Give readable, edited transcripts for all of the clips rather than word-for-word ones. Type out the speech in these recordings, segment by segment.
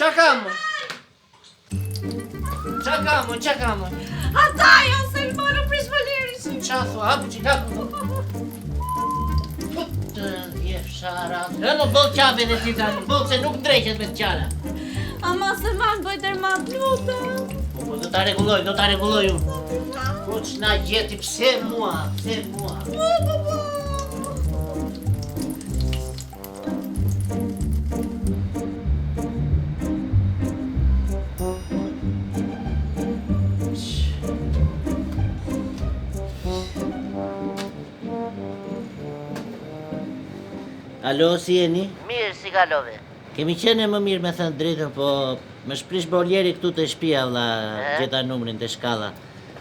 Qa kam? Qa kam? Ata jo se i marë prish Valeri. Qa thua, hapu që kapu? Putë, djefshara. E në bëllë qabe dhe ti tani, bëllë se nuk ndreqet me të qara. Ama se manë bëjt ermat, lutem. Po do ta rregulloj unë. Po ç'na gjeti, pse mua? Alo, si jeni? Mirë, si kalove? Kemi qenë më mirë me thënë drejtën, po më shprish Boljeri këtu të shtëpia vlla, gjeta numrin të shkalla.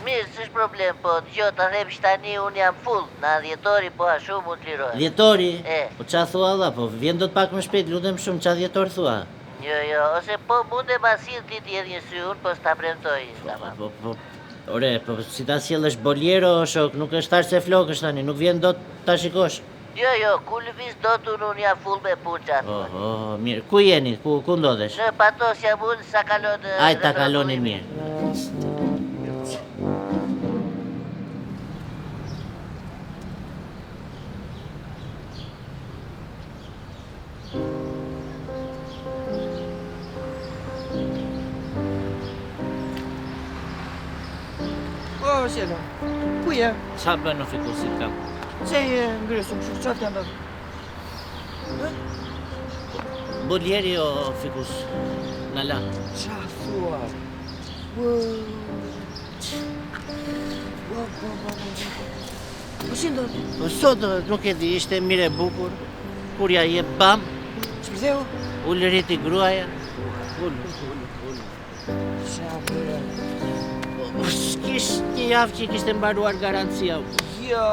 Mirë, s'është problem, po dëgjoj ta themsh tani unë jam full, na dhjetori po a shumë mund të lirohet. Dhjetori? E. Po qa thua vlla, po vjen do të pak më shpejt, lutem shumë, qa dhjetor thua? Jo, ose po mundem asil ti t'jedh një sy unë, po s'ta premtoj, tamam. Ore, po si ta sjellësh Boljero, shok, nuk është tash se flokësh tani, nuk vjen dot ta shikosh. Jo, ku lëviz do unë jam full me punë qatë. Mirë, ku jeni, ku ndodhesh? Në patos jam unë, sa kalon... Aj, ta kaloni mirë. O, sjelo, ku je? Qa bën në fikusit kam? Se je ngresur kështu, çfarë të ndodh? Boljeri o fikus? Në la. Qa thua? Po si ndodh? Po sot nuk e di, ishte mire bukur, kur ja je bam, Ç'përdheu? ullë rriti gruaja. Qa bëre? S'kish një javë që kishte mbaruar garancia. Jo,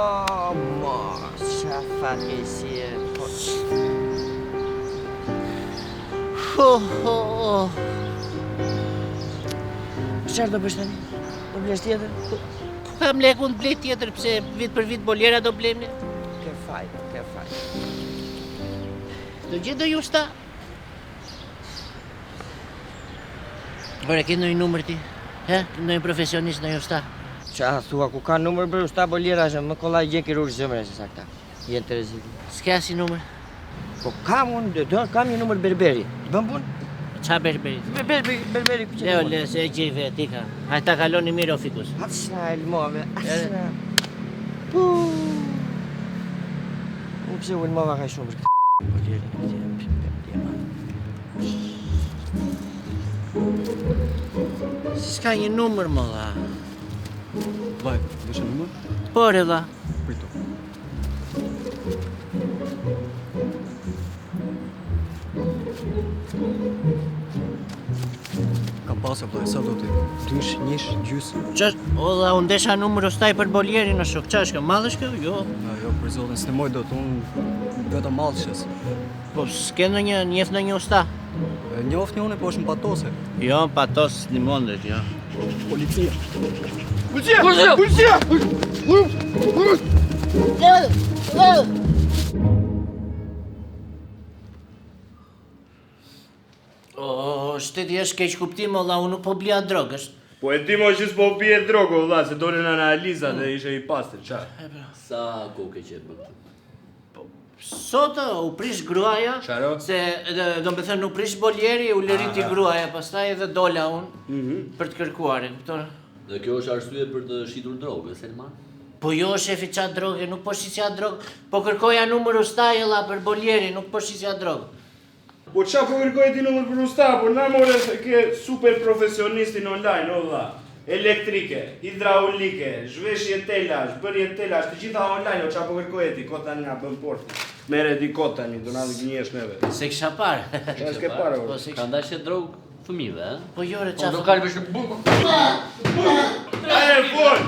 mos, qa fatkeqësie. Çfarë do bësh tani? Do blesh tjetër? Kam lekun të blej tjetër, pse vit për vit Boljera do blejmë. Ke faj. Do gjithë do ju sta. Ore, ke ndonjë numër ti? Ndonjë profesionist në ju sta? Qa thua, ku ka numër për usta Boljera, që më kollaj gjen kirurg zemre se sakta. Jenë të rezit. S'ka si numër? Po kam një numër berberi. Të bëm punë? Qa berberit? Berberi ku që Leo, le, se e gjive, ti ka. Hajtë ta kaloni mirë o fikus. Atsna, elmove, atsna. Unë pse u elmova ka shumë për këtë Boljeri. S'ka një numër, më dha. Vaj, deshe numër? Por e dha. Prito. Kam pasë, vllai, sa do ti? Dysh, njësh, gjysë? Qash, o dha, unë desha numër o staj për Boljeri në shok. Qash, ka madhësh kjo? Jo. Jo, për zotin, s'nemoj do të unë vetëm mallëshes. Po, s'ke njef në një usta? Njoft një unë, po është në patose. Jo, patos një mondesh, jo. Policia! O, shteti është keq kuptim, o dha, unë nuk po blija drogës. Po e ti mo që s'po pije drogo, vlla, se dolin analiza dhe ishe i pastër, qa? Sa kohë ke qenë për këtë? Sot u prish gruaja, Qaro? se do me thënë u prish Boljeri, u lëriti gruaja, pastaj edhe dola unë për të kërkuarin, këtore. Dhe kjo është arsye për të shitur drogë, Selman? Po jo, shefi qa droge, nuk po shisja drogë, po kërkoja numër ustaj ella për Boljeri, nuk po shisja drogë. Po qa po kërkoj ti numër për usta, po na more ke super profesionistin online, o vlla. Elektrike, hidraulike, zhveshje telash, bërje telash, të gjitha online, o qa po kërkoj ti, kota nga bën portë. Mere di kota një, do na dhe gjenjesh neve. Se kisha parë. Qa s'ke parë, o? Po se Ka ndashje drogë fëmijëve, e? Po jore Po qa do kalë në buku. Are full!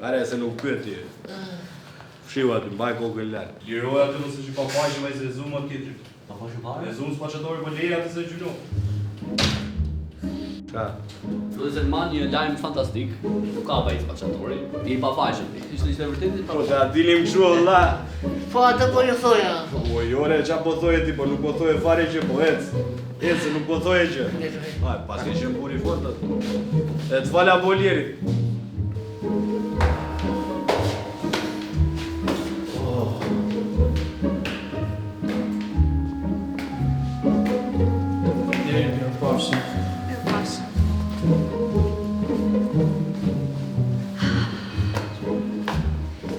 Are se nuk pyet ti. Fshiu aty, mbaj kokën lart. Liroja aty nëse që papaqe me se zumë tjetër. Pa po shumë parë? E zumë s'pa që dori, po leja atë se gjyno. Qa? Do të Selman një lajm fantastik. Nuk ka vajzë spaçatori. I pafajshëm. Ishte vërtet Po të dinim kështu valla. Po atë po ju thoja. O jore, qa po thoje ti, po nuk po thoje fare që po ec. Ec, nuk po thoje që. Aj, pas ke qenë buri fort atë. E të fala boljerit.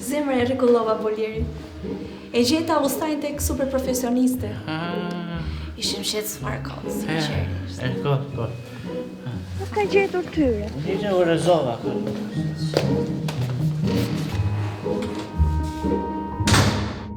Zemra e rregullova Boljeri. E gjeta ustajnë tek super profesioniste. Ishim shetë çfarë kohë, sinqerisht. Ko. Nuk ka gjetur tyre. Dice u rezova.